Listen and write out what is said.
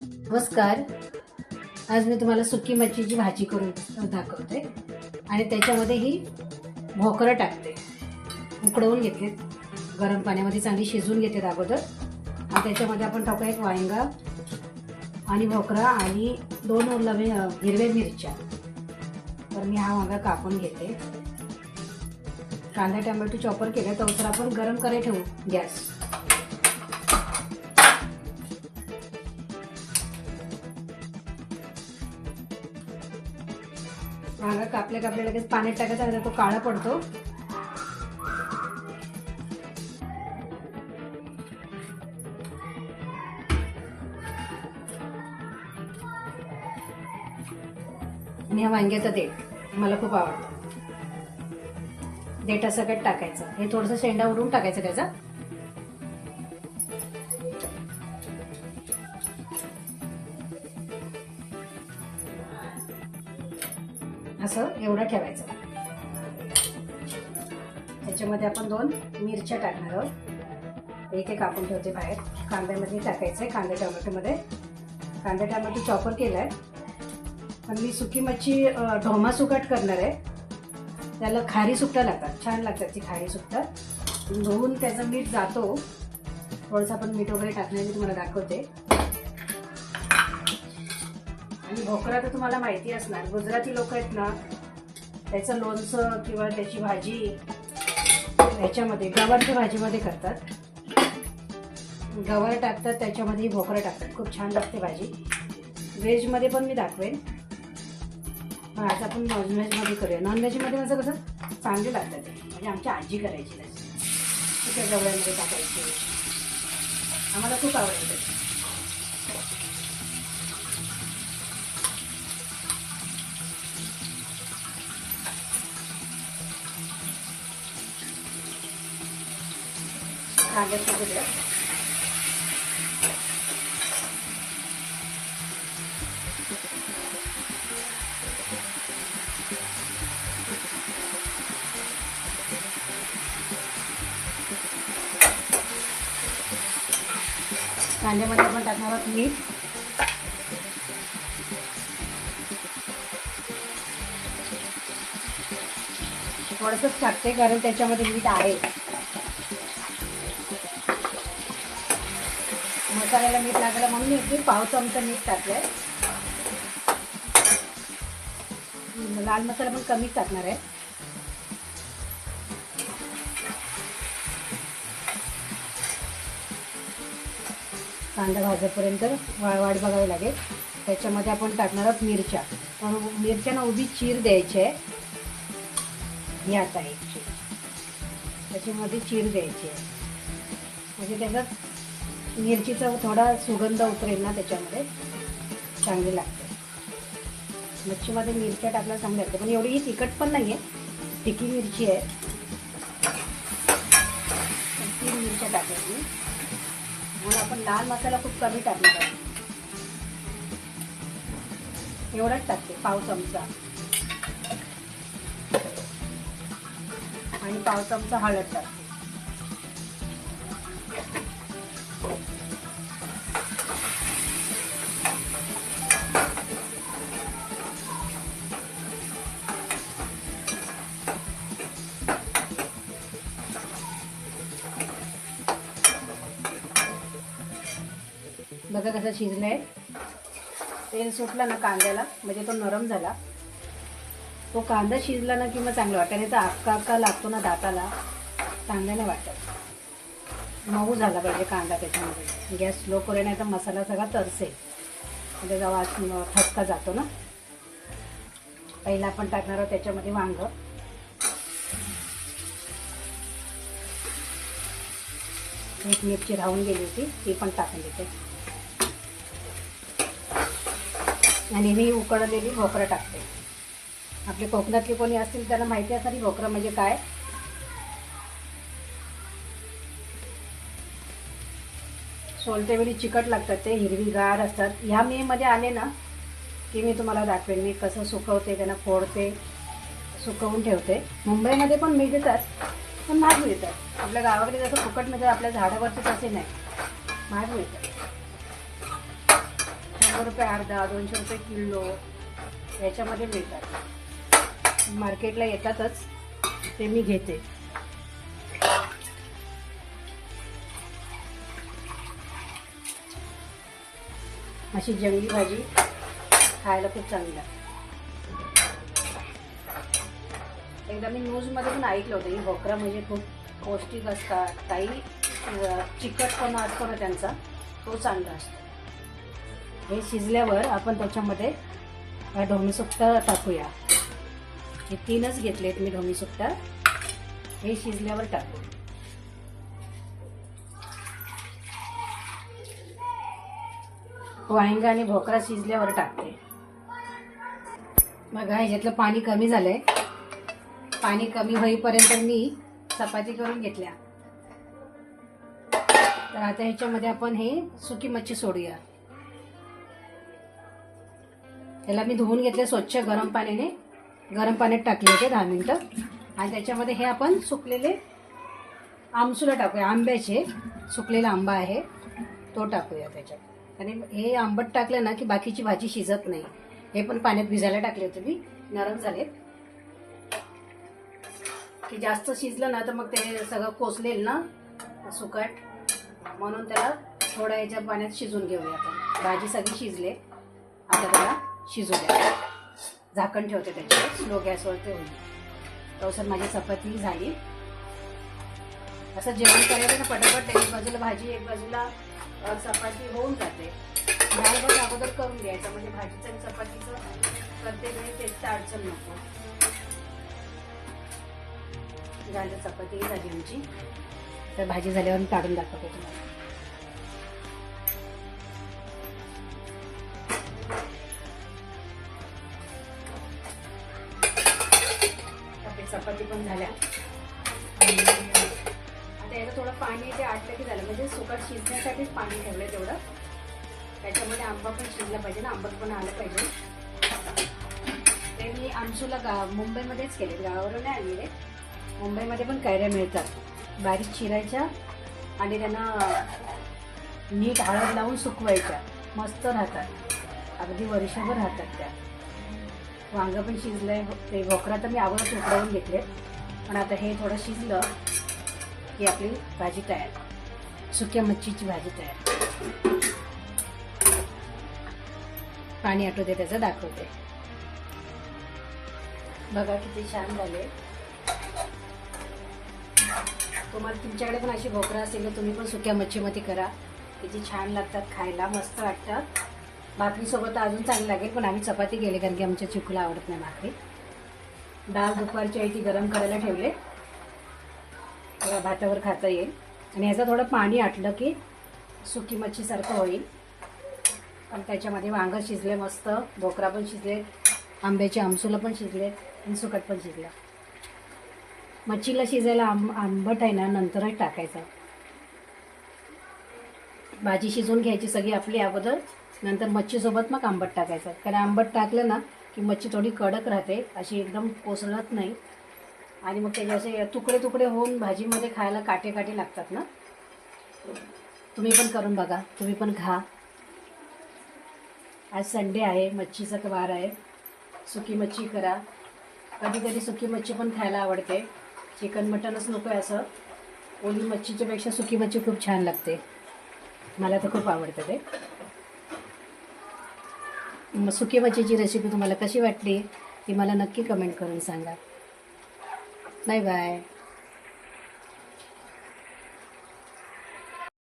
नमस्कार. आज मी तुम्हाला सुकी मच्छीची भाजी करून दाखवते आणि त्याच्यामध्ये ही भोकरं टाकते. उकडवून घेतले, गरम पाण्यामध्ये चांगली शिजवून घेते अगोदर. आणि त्याच्यामध्ये आपण टाकू एक वांगा आणि भोकरा आणि 2 लवे हिरव्या मिरच्या. तर मी हा वांगा कापून घेते. कांदा टोमॅटो चॉपर केला तर आपण गरम करायला ठेवू गॅस. वांगा कापल्या लगेच पाण्यात टाकायचा नाही, तो काळा पडतो. आणि हा वांग्याचा देठ मला खूप आवडतो. देठा सगळ्यात टाकायचं. हे थोडंसं शेंडा उडून टाकायचं त्याचा. असं एवढं ठेवायचं. त्याच्यामध्ये आपण 2 मिरच्या टाकणार आहोत. एक कापून ठेवते बाहेर. कांद्यामध्ये टाकायचंय, कांदा टोमॅटोमध्ये. कांदा टोमॅटो चॉपर केलाय. पण मी सुकी मच्छी ढोमा सुकट करणार आहे. त्याला खारी सुकटा लागतात, छान लागतात ती खारी सुकटा. धुवून त्याचं मीठ जातो. थोडंसं आपण मीठ वगैरे टाकणार, मी तुम्हाला दाखवते. आणि भोकरा तर तुम्हाला माहिती असणार, गुजराती लोक आहेत ना, त्याचं लोणचं किंवा त्याची भाजी ह्याच्यामध्ये गवारच्या भाजीमध्ये करतात. गवार टाकतात, त्याच्यामध्ये भोकरा टाकतात. खूप छान लागते भाजी. व्हेजमध्ये पण मी दाखवेन. आज आपण नॉनव्हेजमध्ये करूया. नॉनव्हेजमध्ये माझं कसं चांगले लागतात ते, म्हणजे आमची आजी करायची त्याची. त्या गवळ्यामध्ये टाकायची, आम्हाला खूप आवडतं. कांद्यात टाकू द्या. कांद्यामध्ये आपण टाकणार आहोत मीठ. थोडंसंच टाकते कारण त्याच्यामध्ये मीठ आहे. मसाल्याला मीठ लागलं म्हणून मी 1 चमचा मीठ टाकलंय. लाल मसाला पण कमीच टाकणार आहे. कांदा भाजेपर्यंत वाट बघावी लागेल. त्याच्यामध्ये आपण टाकणार आहोत मिरच्या. मिरच्यांना उभी चीर द्यायची आहे. ही आता एक चीर त्याच्यामध्ये चीर द्यायची आहे, म्हणजे त्याच्यात मिरचीचा थोडा सुगंध उतरेल ना, त्याच्यामध्ये चांगली लागते. मच्छीमध्ये मिरच्या टाकल्या चांगल्या लागते, पण एवढी ही तिखट पण नाही आहे. तिखी मिरची आहे. 3 मिरच्या टाकायची. म्हणून आपण लाल मसाला खूप कमी टाकणार आहे. एवढाच टाकते 1 चमचा. आणि 1 चमचा हळद टाकते. बघा कसं शिजलंय. तेल सुटलं ना कांद्याला, म्हणजे तो नरम झाला. तो कांदा शिजला ना की मग चांगलं वाटतं. नाही तर अक्का लागतो ना दाताला, चांगलं नाही वाटत. मऊ झाला पाहिजे कांदा त्याच्यामध्ये. गॅस स्लो करूया, नाही तर मसाला सगळा तरसेल. त्याचा वास ठसका जातो ना. पहिला आपण टाकणार आहोत त्याच्यामध्ये वांग. एक मिरची राहून गेली होती, ती पण टाकून देते. आणि मी उकडलेली भोकरं टाकते. आपले कोकणातले कोणी असतील त्यांना माहिती असणारी भोकरं म्हणजे काय. सोलतेवेळी चिकट लागतात, ते हिरवीगार असतात. ह्या मेमध्ये आले ना की मी तुम्हाला दाखवेन मी कसं सुकवते, त्यांना फोडते, सुकवून ठेवते. मुंबईमध्ये पण मिळतात, पण महाग मिळतात. आपल्या गावाकडे जसं फुकट मिळतात, आपल्या झाडावरती तसे नाही, महाग मिळतात. ₹100 अर्धा, ₹200 किलो याच्यामध्ये मिळतात. मार्केटला येतातच, ते मी घेते. अशी जंगली भाजी खायला खूप चांगली लागते. एकदा मी न्यूजमध्ये पण ऐकलं होतं की भोकरा म्हणजे खूप पौष्टिक असतात, काही चिकटपणा असतो ना त्यांचा, तो चांगला असतो. हे शिजल्यावर आपण त्याच्यामध्ये ढोमी सुकटा टाकूया. हे 3च घेतलेत मी ढोमी सुकटा. हे शिजल्यावर टाकू. वांगा आणि भोकरा शिजल्यावर टाकते. बघा ह्याच्यातलं पाणी कमी झालंय. पाणी कमी होईपर्यंत मी चपाती करून घेतल्या. तर आता ह्याच्यामध्ये आपण हे सुकी मच्छी सोडूया. त्याला मी धुवून घेतले स्वच्छ गरम पाण्याने. गरम पाण्यात टाकले होते 10 मिनिटं. आणि त्याच्यामध्ये हे आपण सुकलेले आमसुला टाकूया. आंब्याचे सुकलेला आंबा आहे तो टाकूया त्याच्यात. आणि हे आंबट टाकलं ना की बाकीची भाजी शिजत नाही. हे पण पाण्यात भिजायला टाकले होते मी, नरम झालेत. की जास्त शिजलं ना तर मग ते सगळं कोसलेल ना सुकट, म्हणून त्याला थोड्या याच्या पाण्यात शिजून घेऊया आपण. भाजी सगळी शिजले. आता त्याला शिजू द्या. झाकण ठेवते त्याच्यावर, स्लो गॅसवर ते होईल. तसं माझी चपाती झाली. असं जेवण करायचं ना पटापट, एक बाजूला भाजी एक बाजूला चपाती होऊन जाते. डाळ भात अगोदर करून घ्यायचं, म्हणजे भाजीचं आणि चपातीचं करते वेळी तेच अडचण नको. झालं, चपाती झाली आमची. तर भाजी झाल्यावर मी काढून दाखवते तुम्हाला. चपाती पण झाल्या. आता याला थोडं पाणी ते आटलं की झालं. म्हणजे सुकट शिजण्यासाठीच पाणी ठेवलं तेवढं. त्याच्यामध्ये आंबा पण शिजला पाहिजे ना, आंबट पण आलं पाहिजे. ते मी आमसूला मुंबईमध्येच केले, गावावरून नाही आणले. मुंबईमध्ये पण कैऱ्या मिळतात. बारीक चिरायच्या आणि त्यांना नीट हळद लावून सुकवायच्या. मस्त राहतात, अगदी वर्षभर राहतात त्या. वांग पण शिजलंय. ते भोकरा तर मी अगोदर उकडवून घेतले. पण आता हे थोडं शिजलं की आपली भाजी तयार. सुक्या मच्छीची भाजी तयार. पाणी आटू दे त्याचं, दाखवते. बघा किती छान झाले. तुम्हाला तुमच्याकडे पण अशी भोकरा असेल तर तुम्ही पण सुक्या मच्छीमध्ये करा. किती छान लागतात खायला, मस्त वाटतात. भाकरीसोबत अजून चांगली लागेल, पण आम्ही चपाती केली कारण की आमच्या चिकूला आवडत नाही भाकरी. डाळ दुपारची आहे ती गरम करायला ठेवले, भातावर खाता येईल. आणि ह्याचं थोडं पाणी आटलं की सुकी मच्छीसारखं होईल. पण त्याच्यामध्ये वांग शिजले मस्त, भोकरा पण शिजले, आंब्याचे आमसूला पण शिजले आणि सुकट पण शिजलं. मच्छीला शिजायला आंबट आहे ना नंतरच टाकायचं. भाजी शिजवून घ्यायची सगळी आपली अगोदर, नंतर मच्छीसोबत मग आंबट टाकायचं. कारण आंबट टाकलं ना की मच्छी थोडी कडक राहते, अशी एकदम कोसळत नाही. आणि मग त्याचे असे तुकडे तुकडे होऊन भाजीमध्ये खायला काटे काटे लागतात ना. तुम्ही पण करून बघा, तुम्ही पण खा. आज संडे आहे, मच्छीचा वार आहे. सुकी मच्छी करा. कधी कधी सुकी मच्छी पण खायला आवडते. चिकन मटनच नको आहे असं. ओली मच्छीच्या पेक्षा सुकी मच्छी खूप छान लागते. मला तर खूप आवडतं ते. सुकी मच्छीची रेसिपी तुम्हाला कशी वाटली ती मला नक्की कमेंट करून सांगा. Bye bye.